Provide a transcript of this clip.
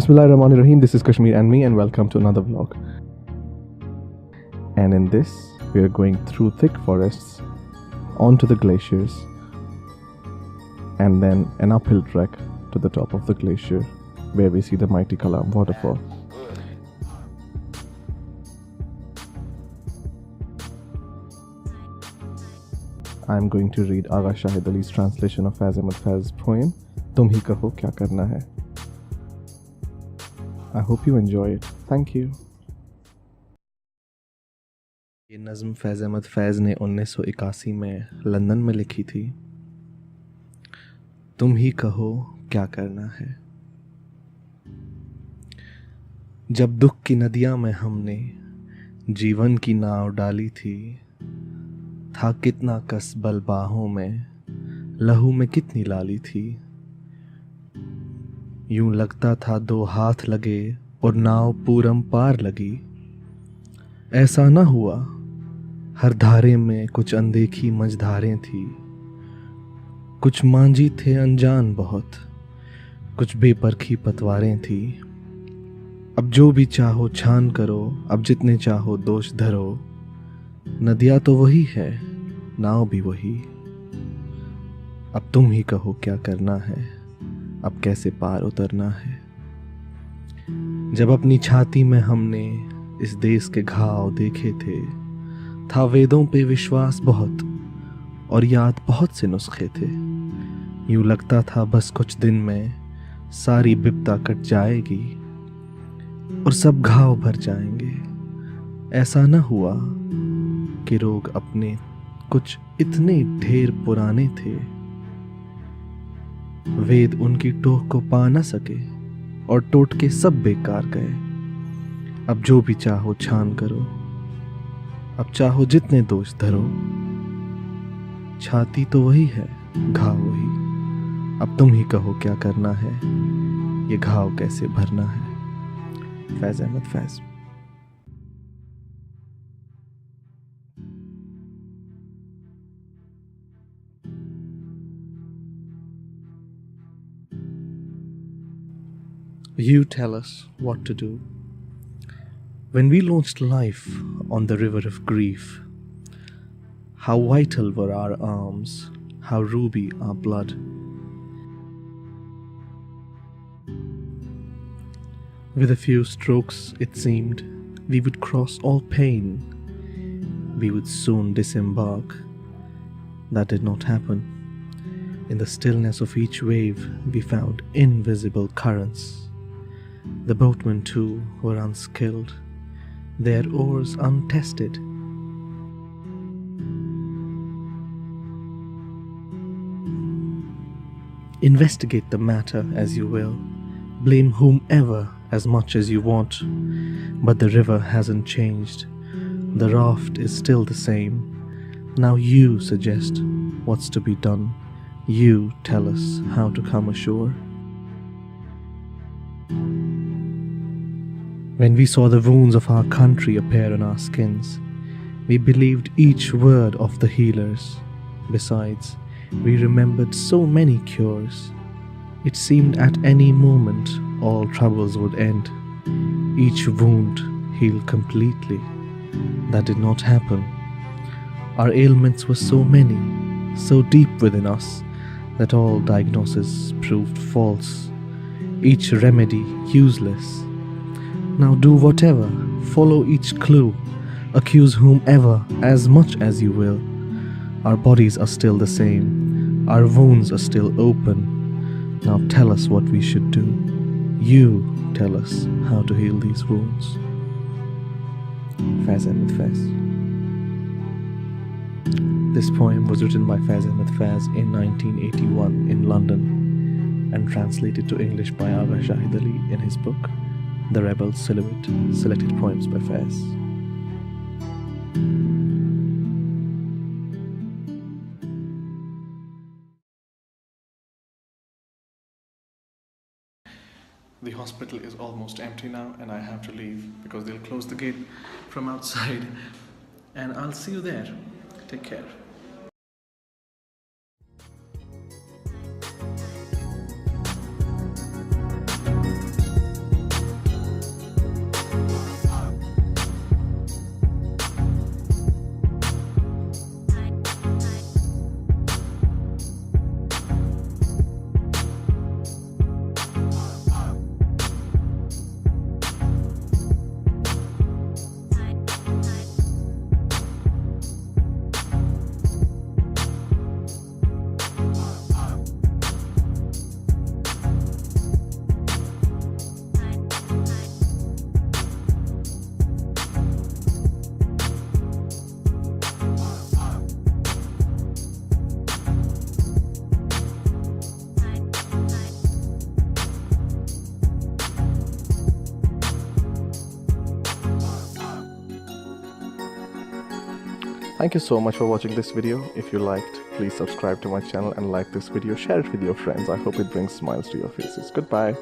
Bismillahirrahmanirrahim. This is Kashmir and me, and welcome to another vlog. And in this, we are going through thick forests, onto the glaciers, and then an uphill trek to the top of the glacier, where we see the mighty Kalaam waterfall. I am going to read Agha Shahid Ali's translation of Faiz's poem, Tum hi kaho kya karna hai. I hope you enjoy it. Thank you. ये नज़्म फैज़ ने 1981 में London में लिखी थी। तुम ही कहो क्या करना है। जब दुख की नदियां में हमने जीवन की नाव डाली थी, था कितना कसबल बाहों में, लहू में कितनी लाली थी। यूं लगता था दो हाथ लगे और नाव पूरम पार लगी। ऐसा न हुआ, हर धारे में कुछ अनदेखी मझधारें थी। कुछ मांझी थे अनजान बहुत, कुछ बेपरखी पतवारें थी। अब जो भी चाहो छान करो, अब जितने चाहो दोष धरो। नदिया तो वही है, नाव भी वही। अब तुम ही कहो क्या करना है, अब कैसे पार उतरना है। जब अपनी छाती में हमने इस देश के घाव देखे थे, था वेदों पे विश्वास बहुत और याद बहुत से नुस्खे थे। यूं लगता था बस कुछ दिन में सारी बिपता कट जाएगी और सब घाव भर जाएंगे। ऐसा न हुआ कि रोग अपने कुछ इतने ढेर पुराने थे, वेद उनकी टोक को पा न सके और टोटके सब बेकार गए। अब जो भी चाहो छान करो, अब चाहो जितने दोष धरो। छाती तो वही है, घाव वही। अब तुम ही कहो क्या करना है, ये घाव कैसे भरना है। फैज़। You tell us what to do. When we launched life on the river of grief, how vital were our arms, how ruby our blood. With a few strokes, it seemed, we would cross all pain. We would soon disembark. That did not happen. In the stillness of each wave, we found invisible currents. The boatmen too were unskilled, their oars untested. Investigate the matter as you will, blame whomever as much as you want, but the river hasn't changed. The raft is still the same. Now you suggest what's to be done. You tell us how to come ashore. When we saw the wounds of our country appear on our skins, we believed each word of the healers. Besides, we remembered so many cures. It seemed at any moment all troubles would end, each wound heal completely. That did not happen. Our ailments were so many, so deep within us, that all diagnoses proved false, each remedy useless. Now do whatever, follow each clue, accuse whomever as much as you will. Our bodies are still the same, our wounds are still open. Now tell us what we should do. You tell us how to heal these wounds. Faiz. This poem was written by Faiz in 1981 in London and translated to English by Agha Shahid in his book The Rebel Silhouette, selected poems by Faiz. The hospital is almost empty now and I have to leave because they'll close the gate from outside. And I'll see you there. Take care. Thank you so much for watching this video. If you liked, please subscribe to my channel and like this video. Share it with your friends. I hope it brings smiles to your faces. Goodbye.